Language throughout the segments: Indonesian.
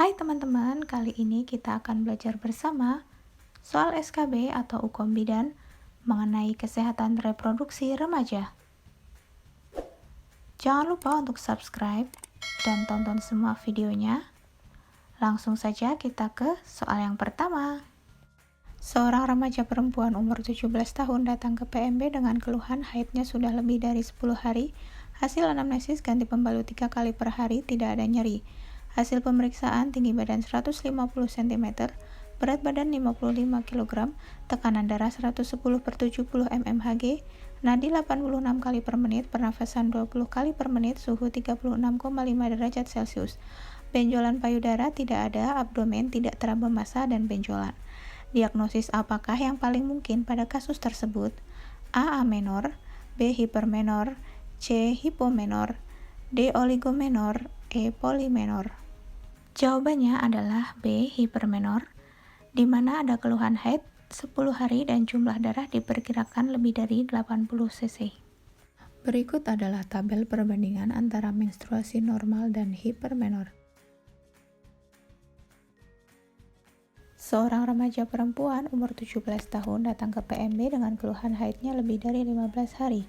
Hai teman-teman, kali ini kita akan belajar bersama soal SKB atau Hukum Bidan mengenai kesehatan reproduksi remaja. Jangan lupa untuk subscribe dan tonton semua videonya. Langsung saja kita ke soal yang pertama. Seorang remaja perempuan umur 17 tahun datang ke PMB dengan keluhan haidnya sudah lebih dari 10 hari. Hasil anamnesis ganti pembalut 3 kali per hari, tidak ada nyeri. Hasil pemeriksaan tinggi badan 150 cm, berat badan 55 kg, tekanan darah 110/70 mmHg, nadi 86 kali per menit, pernafasan 20 kali per menit, suhu 36,5 derajat Celcius. Benjolan payudara tidak ada, abdomen tidak teraba massa dan benjolan. Diagnosis apakah yang paling mungkin pada kasus tersebut? A. Amenor, B. Hipermenor, C. Hipomenor, D. Oligomenor, E. Polimenor. Jawabannya adalah B. Hipermenor, di mana ada keluhan haid 10 hari dan jumlah darah diperkirakan lebih dari 80 cc. Berikut adalah tabel perbandingan antara menstruasi normal dan hipermenor. Seorang remaja perempuan umur 17 tahun datang ke PMB dengan keluhan haidnya lebih dari 15 hari.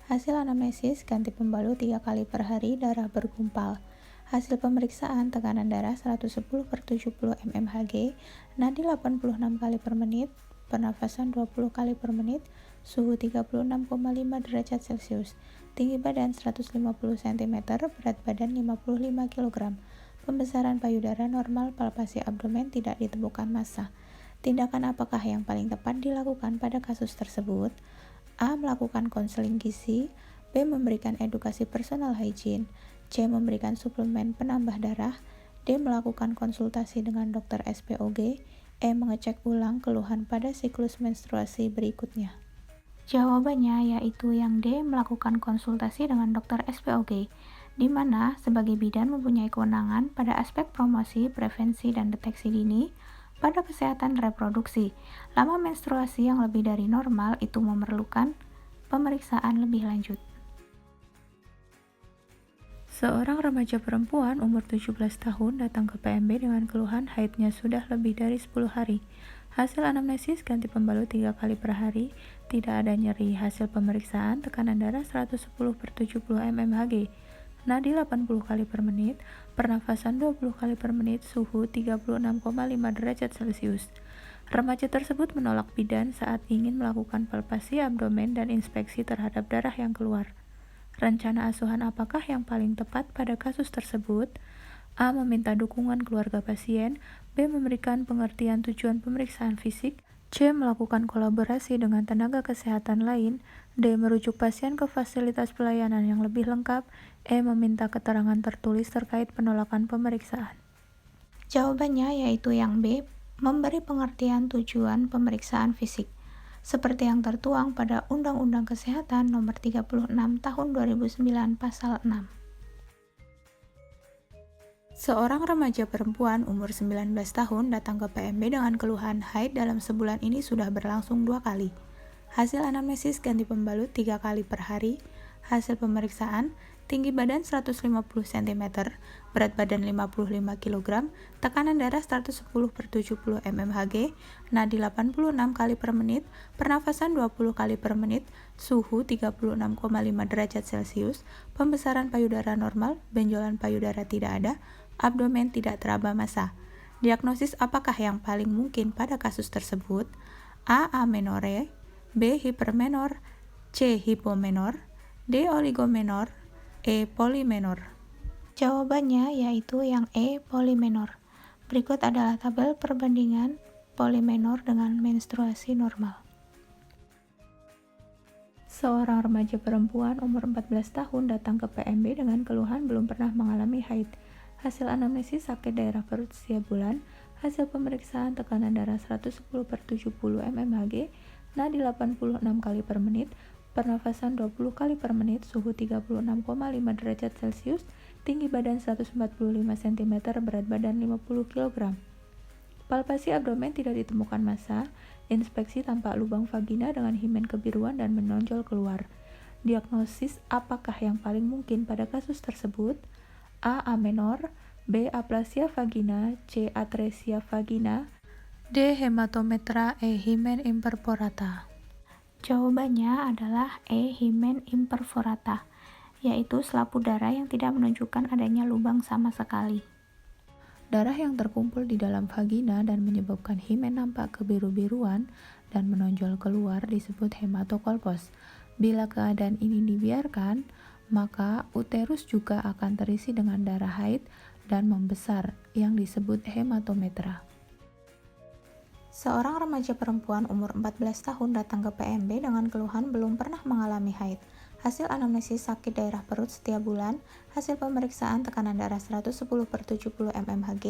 Hasil anamnesis ganti pembalut 3 kali per hari, darah bergumpal. Hasil pemeriksaan tekanan darah 110/70 mmHg, nadi 86 kali per menit, pernafasan 20 kali per menit, suhu 36,5 derajat Celcius, tinggi badan 150 cm, berat badan 55 kg. Pembesaran payudara normal, palpasi abdomen, tidak ditemukan massa. Tindakan apakah yang paling tepat dilakukan pada kasus tersebut? A. Melakukan konseling gizi, B. Memberikan edukasi personal hygiene, C. Memberikan suplemen penambah darah, D. Melakukan konsultasi dengan dokter SPOG, E. Mengecek ulang keluhan pada siklus menstruasi berikutnya. Jawabannya yaitu yang D. Melakukan konsultasi dengan dokter SPOG, di mana sebagai bidan mempunyai kewenangan pada aspek promosi, prevensi, dan deteksi dini pada kesehatan reproduksi. Lama menstruasi yang lebih dari normal itu memerlukan pemeriksaan lebih lanjut. Seorang remaja perempuan umur 17 tahun datang ke PMB dengan keluhan haidnya sudah lebih dari 10 hari. Hasil anamnesis ganti pembalut 3 kali per hari, tidak ada nyeri. Hasil pemeriksaan tekanan darah 110/70 mmHg, nadi 80 kali per menit, pernafasan 20 kali per menit, suhu 36,5 derajat Celcius. Remaja tersebut menolak bidan saat ingin melakukan palpasi abdomen dan inspeksi terhadap darah yang keluar. Rencana asuhan apakah yang paling tepat pada kasus tersebut? A. Meminta dukungan keluarga pasien, B. Memberikan pengertian tujuan pemeriksaan fisik, C. Melakukan kolaborasi dengan tenaga kesehatan lain, D. Merujuk pasien ke fasilitas pelayanan yang lebih lengkap, E. Meminta keterangan tertulis terkait penolakan pemeriksaan. Jawabannya yaitu yang B. Memberi pengertian tujuan pemeriksaan fisik, seperti yang tertuang pada Undang-Undang Kesehatan Nomor 36 Tahun 2009 Pasal 6. Seorang remaja perempuan umur 19 tahun datang ke PMB dengan keluhan haid dalam sebulan ini sudah berlangsung 2 kali. Hasil anamnesis ganti pembalut 3 kali per hari. Hasil pemeriksaan tinggi badan 150 cm, berat badan 55 kg, tekanan darah 110/70 mmHg, nadi 86 kali per menit, pernafasan 20 kali per menit, suhu 36,5 derajat Celcius, pembesaran payudara normal, benjolan payudara tidak ada, abdomen tidak teraba massa. Diagnosis apakah yang paling mungkin pada kasus tersebut? A. Amenorrhea, B. Hipermenor, C. Hipomenor, D. Oligomenor, E. Polimenor. Jawabannya yaitu yang E. Polimenor. Berikut adalah tabel perbandingan polimenor dengan menstruasi normal. Seorang remaja perempuan umur 14 tahun datang ke PMB dengan keluhan belum pernah mengalami haid. Hasil anamnesis sakit daerah perut setiap bulan. Hasil pemeriksaan tekanan darah 110/70 mmHg, nadi 86 kali per menit, pernafasan 20 kali per menit, suhu 36,5 derajat Celcius, tinggi badan 145 cm, berat badan 50 kg. Palpasi abdomen tidak ditemukan massa, inspeksi tampak lubang vagina dengan himen kebiruan dan menonjol keluar. Diagnosis apakah yang paling mungkin pada kasus tersebut? A. Amenor, B. Aplasia vagina, C. Atresia vagina, D. Hematometra, E. Hymen imperforata. Jawabannya adalah E. Hymen imperforata, yaitu selaput darah yang tidak menunjukkan adanya lubang sama sekali. Darah yang terkumpul di dalam vagina dan menyebabkan hymen nampak kebiru-biruan dan menonjol keluar disebut hematokolpos. Bila keadaan ini dibiarkan, maka uterus juga akan terisi dengan darah haid dan membesar yang disebut hematometra. Seorang remaja perempuan umur 14 tahun datang ke PMB dengan keluhan belum pernah mengalami haid. Hasil anamnesis sakit daerah perut setiap bulan, hasil pemeriksaan tekanan darah 110/70 mmHg,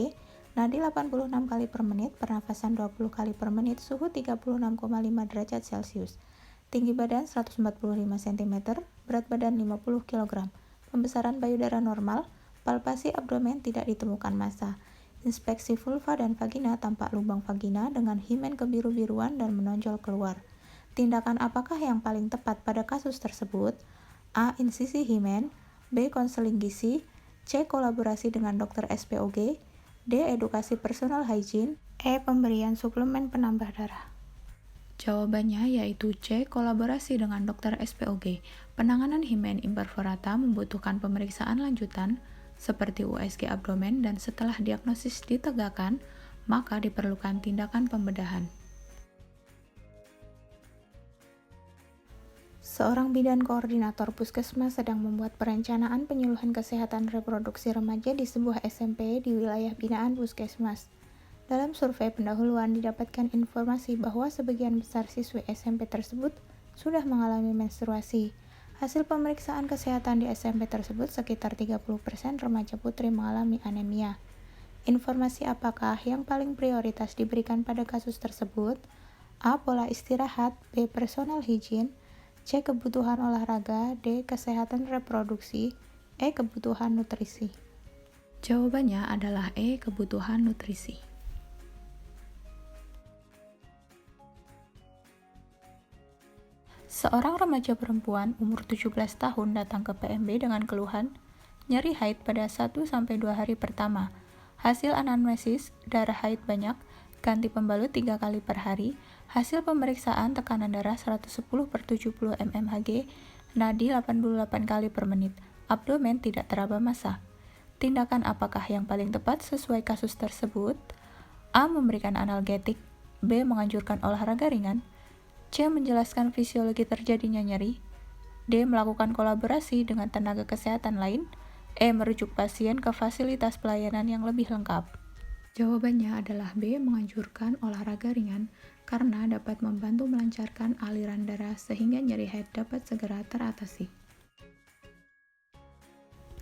nadi 86 kali per menit, pernafasan 20 kali per menit, suhu 36,5 derajat Celcius. Tinggi badan 145 cm, berat badan 50 kg. Pembesaran payudara normal, palpasi abdomen tidak ditemukan massa. Inspeksi vulva dan vagina tampak lubang vagina dengan hymen kebiru-biruan dan menonjol keluar. Tindakan apakah yang paling tepat pada kasus tersebut? A. Insisi hymen, B. Konseling gizi, C. Kolaborasi dengan dokter SPOG, D. Edukasi personal hygiene, E. Pemberian suplemen penambah darah. Jawabannya yaitu C. Kolaborasi dengan dokter SPOG. Penanganan hymen imperforata membutuhkan pemeriksaan lanjutan seperti USG abdomen, dan setelah diagnosis ditegakkan, maka diperlukan tindakan pembedahan. Seorang bidan koordinator puskesmas sedang membuat perencanaan penyuluhan kesehatan reproduksi remaja di sebuah SMP di wilayah binaan puskesmas. Dalam survei pendahuluan didapatkan informasi bahwa sebagian besar siswi SMP tersebut sudah mengalami menstruasi. Hasil pemeriksaan kesehatan di SMP tersebut sekitar 30% remaja putri mengalami anemia. Informasi apakah yang paling prioritas diberikan pada kasus tersebut? A. Pola istirahat, B. Personal hygiene, C. Kebutuhan olahraga, D. Kesehatan reproduksi, E. Kebutuhan nutrisi. Jawabannya adalah E. Kebutuhan nutrisi. Seorang remaja perempuan umur 17 tahun datang ke PMB dengan keluhan nyeri haid /2 hari pertama. Hasil anamnesis, darah haid banyak, ganti pembalut 3 kali per hari, hasil pemeriksaan tekanan darah 110/70 mmHg, nadi 88 kali per menit, abdomen tidak teraba massa. Tindakan apakah yang paling tepat sesuai kasus tersebut? A. Memberikan analgetik, B. Menganjurkan olahraga ringan, C. Menjelaskan fisiologi terjadinya nyeri, D. Melakukan kolaborasi dengan tenaga kesehatan lain, E. Merujuk pasien ke fasilitas pelayanan yang lebih lengkap. Jawabannya adalah B. Menganjurkan olahraga ringan karena dapat membantu melancarkan aliran darah sehingga nyeri haid dapat segera teratasi.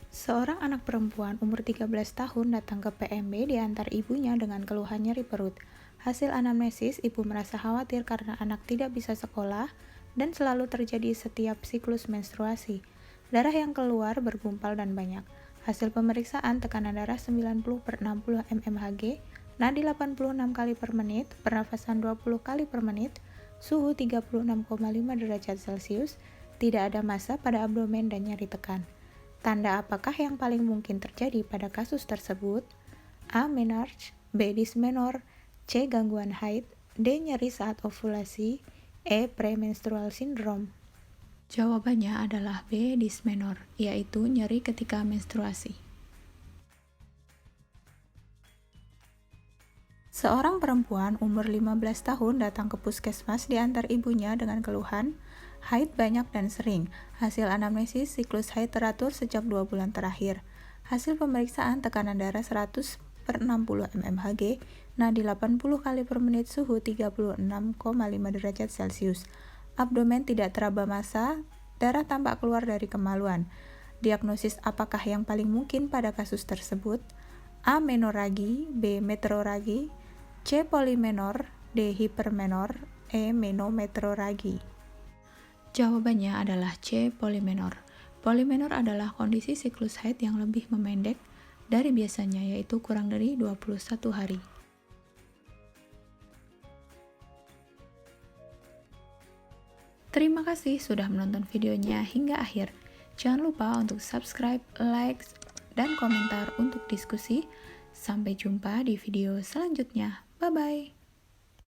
Seorang anak perempuan umur 13 tahun datang ke PMB diantar ibunya dengan keluhan nyeri perut. Hasil anamnesis, ibu merasa khawatir karena anak tidak bisa sekolah dan selalu terjadi setiap siklus menstruasi. Darah yang keluar bergumpal dan banyak. Hasil pemeriksaan tekanan darah 90/60 mmHg, nadi 86 kali per menit, pernafasan 20 kali per menit, suhu 36,5 derajat Celcius, tidak ada massa pada abdomen dan nyeri tekan. Tanda apakah yang paling mungkin terjadi pada kasus tersebut? A. Menarche, B. Dysmenor, C. Gangguan haid, D. Nyeri saat ovulasi, E. Premenstrual syndrome. Jawabannya adalah B. Dysmenor, yaitu nyeri ketika menstruasi. Seorang perempuan umur 15 tahun datang ke puskesmas diantar ibunya dengan keluhan haid banyak dan sering. Hasil anamnesis, siklus haid teratur sejak 2 bulan terakhir. Hasil pemeriksaan tekanan darah 100/60 mmHg, nadi 80 kali per menit, suhu 36,5 derajat Celcius. Abdomen tidak teraba massa, darah tampak keluar dari kemaluan. Diagnosis apakah yang paling mungkin pada kasus tersebut? A. Menorragi, B. Metrorragi, C. Polymenor, D. Hypermenor, E. Menometrorragi. Jawabannya adalah C. Polymenor. Polymenor adalah kondisi siklus haid yang lebih memendek dari biasanya, yaitu kurang dari 21 hari. Terima kasih sudah menonton videonya hingga akhir. Jangan lupa untuk subscribe, like, dan komentar untuk diskusi. Sampai jumpa di video selanjutnya. Bye-bye.